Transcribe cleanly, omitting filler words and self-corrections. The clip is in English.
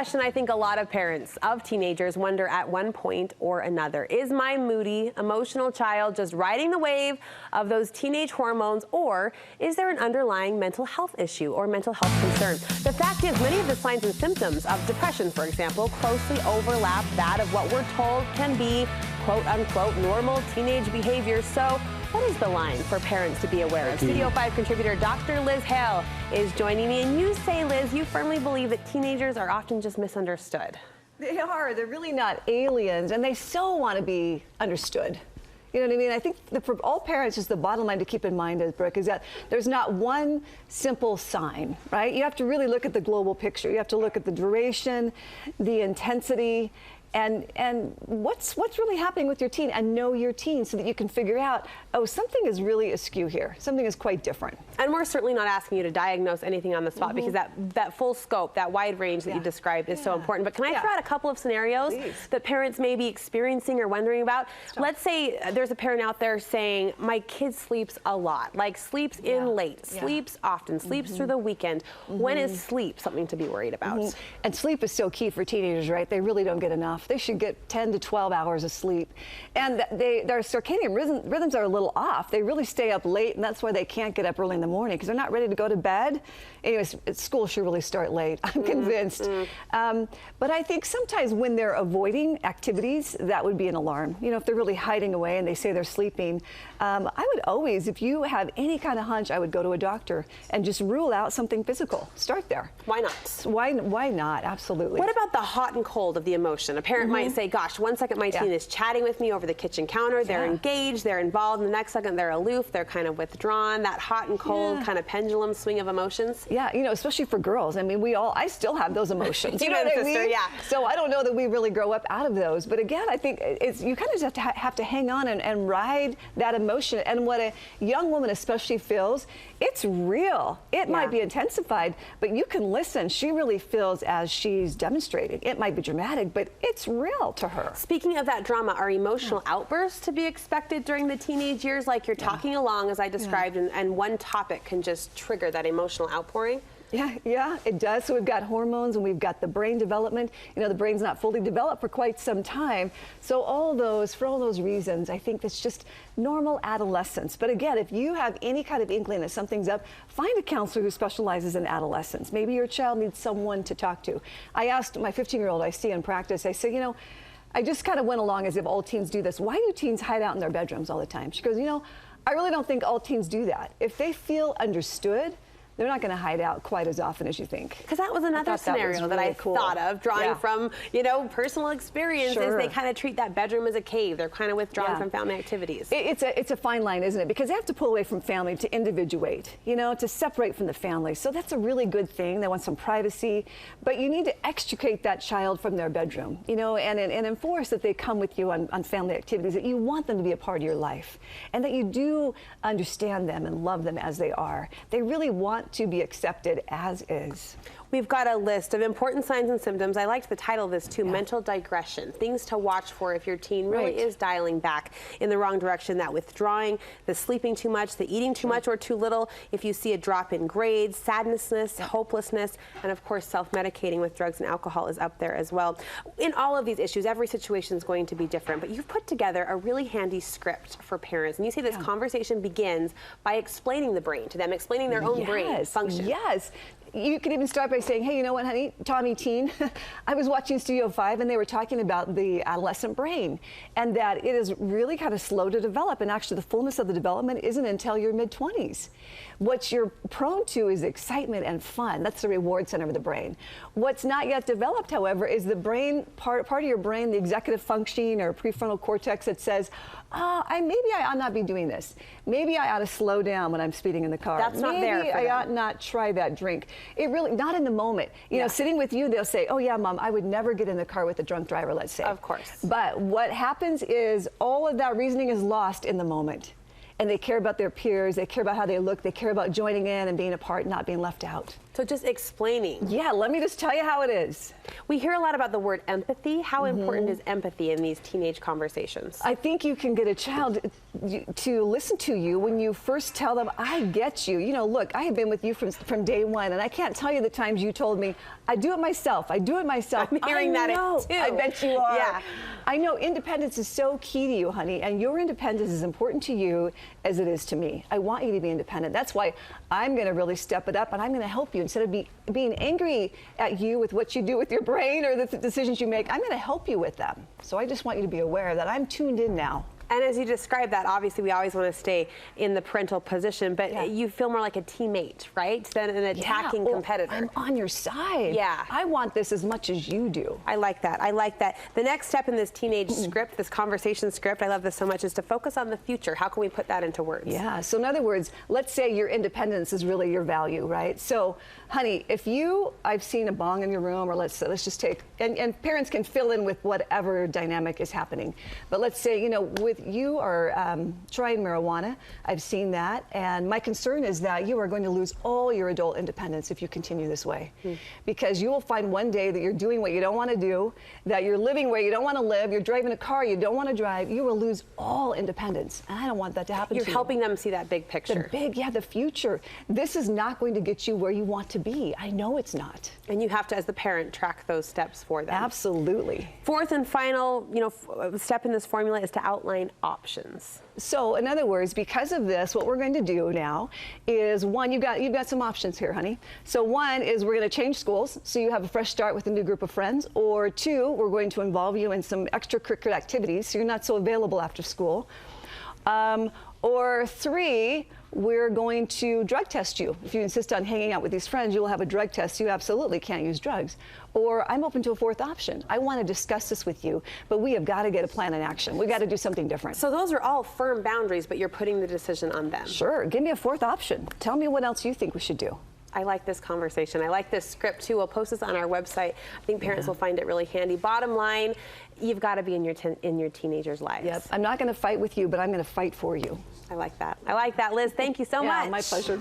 question I think a lot of parents of teenagers wonder at one point or another. Is my moody, emotional child just riding the wave of those teenage hormones, or is there an underlying mental health issue or mental health concern? The fact is, many of the signs and symptoms of depression, for example, closely overlap that of what we're told can be quote-unquote normal teenage behavior. So what is the line for parents to be aware of? Studio 5 contributor Dr. Liz Hale is joining me. And you say, Liz, you firmly believe that teenagers are often just misunderstood. They are. They're really not aliens, and they so want to be understood. You know what I mean? I think for all parents, just the bottom line to keep in mind, Brooke, is that there's not one simple sign, right? You have to really look at the global picture. You have to look at the duration, the intensity, and what's really happening with your teen, and know your teen so that you can figure out, oh, something is really askew here. Something is quite different. And we're certainly not asking you to diagnose anything on the spot, because that full scope, that wide range that you described is so important. But can I throw out a couple of scenarios that parents may be experiencing or wondering about? Let's say there's a parent out there saying, my kid sleeps a lot, like sleeps in late, sleeps often, sleeps through the weekend. When is sleep something to be worried about? And sleep is so key for teenagers, right? They really don't get enough. They should get 10 to 12 hours of sleep. And their circadian rhythms are a little off. They really stay up late, and that's why they can't get up early in the morning, because they're not ready to go to bed. Anyways, school should really start late, I'm convinced. But I think sometimes when they're avoiding activities, that would be an alarm. You know, if they're really hiding away and they say they're sleeping, I would always, if you have any kind of hunch, I would go to a doctor and just rule out something physical. Start there. Why not? Why not? Absolutely. What about the hot and cold of the emotion? A parent might say, gosh, one second my teen is chatting with me over the kitchen counter, they're engaged, they're involved, and the next second they're aloof, they're kind of withdrawn, that hot and cold kind of pendulum swing of emotions. Yeah, you know, especially for girls. I mean, I still have those emotions. You know what I mean? Yeah. So I don't know that we really grow up out of those. But again, I think you kind of just have to hang on and ride that emotion. And what a young woman especially feels, it's real. It might be intensified, but you can listen. She really feels as she's demonstrating. It might be dramatic, but it's real to her. Speaking of that drama, are emotional outbursts to be expected during the teenage years? Like you're talking along, as I described, and one topic can just trigger that emotional outpouring? Yeah, it does. So we've got hormones and we've got the brain development. You know, the brain's not fully developed for quite some time. So for all those reasons, I think that's just normal adolescence. But again, if you have any kind of inkling that something's up, find a counselor who specializes in adolescence. Maybe your child needs someone to talk to. I asked my 15-year-old I see in practice, I said, you know, I just kind of went along as if all teens do this. Why do teens hide out in their bedrooms all the time? She goes, you know, I really don't think all teens do that. If they feel understood, they're not going to hide out quite as often as you think. Because that was another scenario that I thought of, drawing from, you know, personal experience, is they kind of treat that bedroom as a cave. They're kind of withdrawn from family activities. It's a fine line, isn't it? Because they have to pull away from family to individuate, you know, to separate from the family. So that's a really good thing. They want some privacy, but you need to extricate that child from their bedroom, you know, and enforce that they come with you on family activities, that you want them to be a part of your life, and that you do understand them and love them as they are. They really want to be accepted as is. We've got a list of important signs and symptoms. I liked the title of this too, mental digression. Things to watch for if your teen really is dialing back in the wrong direction, that withdrawing, the sleeping too much, the eating too much or too little, if you see a drop in grades, sadness, hopelessness, and of course self-medicating with drugs and alcohol is up there as well. In all of these issues, every situation is going to be different, but you've put together a really handy script for parents. And you say this conversation begins by explaining the brain to them, explaining their own brain function. Yes. You could even start by saying, hey, you know what, honey, Tommy teen, I was watching Studio 5 and they were talking about the adolescent brain and that it is really kind of slow to develop, and actually the fullness of the development isn't until your mid-20s. What you're prone to is excitement and fun. That's the reward center of the brain. What's not yet developed, however, is the brain, part of your brain, the executive functioning or prefrontal cortex that says, maybe I ought not be doing this. Maybe I ought to slow down when I'm speeding in the car. That's not there for them. Maybe I ought not try that drink. It really, not in the moment. You know, sitting with you, they'll say, oh yeah, Mom, I would never get in the car with a drunk driver, let's say. Of course. But what happens is all of that reasoning is lost in the moment. And they care about their peers, they care about how they look, they care about joining in and being a part, not being left out. So just explaining. Yeah, let me just tell you how it is. We hear a lot about the word empathy. How important is empathy in these teenage conversations? I think you can get a child to listen to you when you first tell them, I get you. You know, look, I have been with you from day one, and I can't tell you the times you told me, I do it myself. I do it myself. I'm hearing that too. I bet you are. Yeah. I know independence is so key to you, honey, and your independence is important to you as it is to me. I want you to be independent. That's why I'm going to really step it up, and I'm going to help you. Instead of being angry at you with what you do with your brain or the decisions you make, I'm going to help you with them. So I just want you to be aware that I'm tuned in now. And as you describe that, obviously we always want to stay in the parental position, but you feel more like a teammate, right, than an attacking competitor. I'm on your side. Yeah. I want this as much as you do. I like that. I like that. The next step in this teenage script, this conversation script, I love this so much, is to focus on the future. How can we put that into words? Yeah. So in other words, let's say your independence is really your value, right? So, honey, if I've seen a bong in your room, or let's just take, and parents can fill in with whatever dynamic is happening. But let's say, you know, with you are trying marijuana. I've seen that, and my concern is that you are going to lose all your adult independence if you continue this way, because you will find one day that you're doing what you don't want to do, that you're living where you don't want to live, you're driving a car you don't want to drive. You will lose all independence, and I don't want that to happen to you. You're helping them see that big picture. The future. This is not going to get you where you want to be. I know it's not. And you have to, as the parent, track those steps for them. Absolutely. Fourth and final, step in this formula is to outline options. So, in other words, because of this, what we're going to do now is, one, you've got some options here, honey. So one is we're going to change schools, so you have a fresh start with a new group of friends. Or two, we're going to involve you in some extracurricular activities, so you're not so available after school. Or three, we're going to drug test you. If you insist on hanging out with these friends, you'll have a drug test. You absolutely can't use drugs. Or I'm open to a fourth option. I want to discuss this with you, but we have got to get a plan in action. We've got to do something different. So those are all firm boundaries, but you're putting the decision on them. Sure. Give me a fourth option. Tell me what else you think we should do. I like this conversation. I like this script too. We'll post this on our website. I think parents will find it really handy. Bottom line, you've got to be in your teenagers' lives. Yep. I'm not going to fight with you, but I'm going to fight for you. I like that. I like that, Liz. Thank you so much. My pleasure.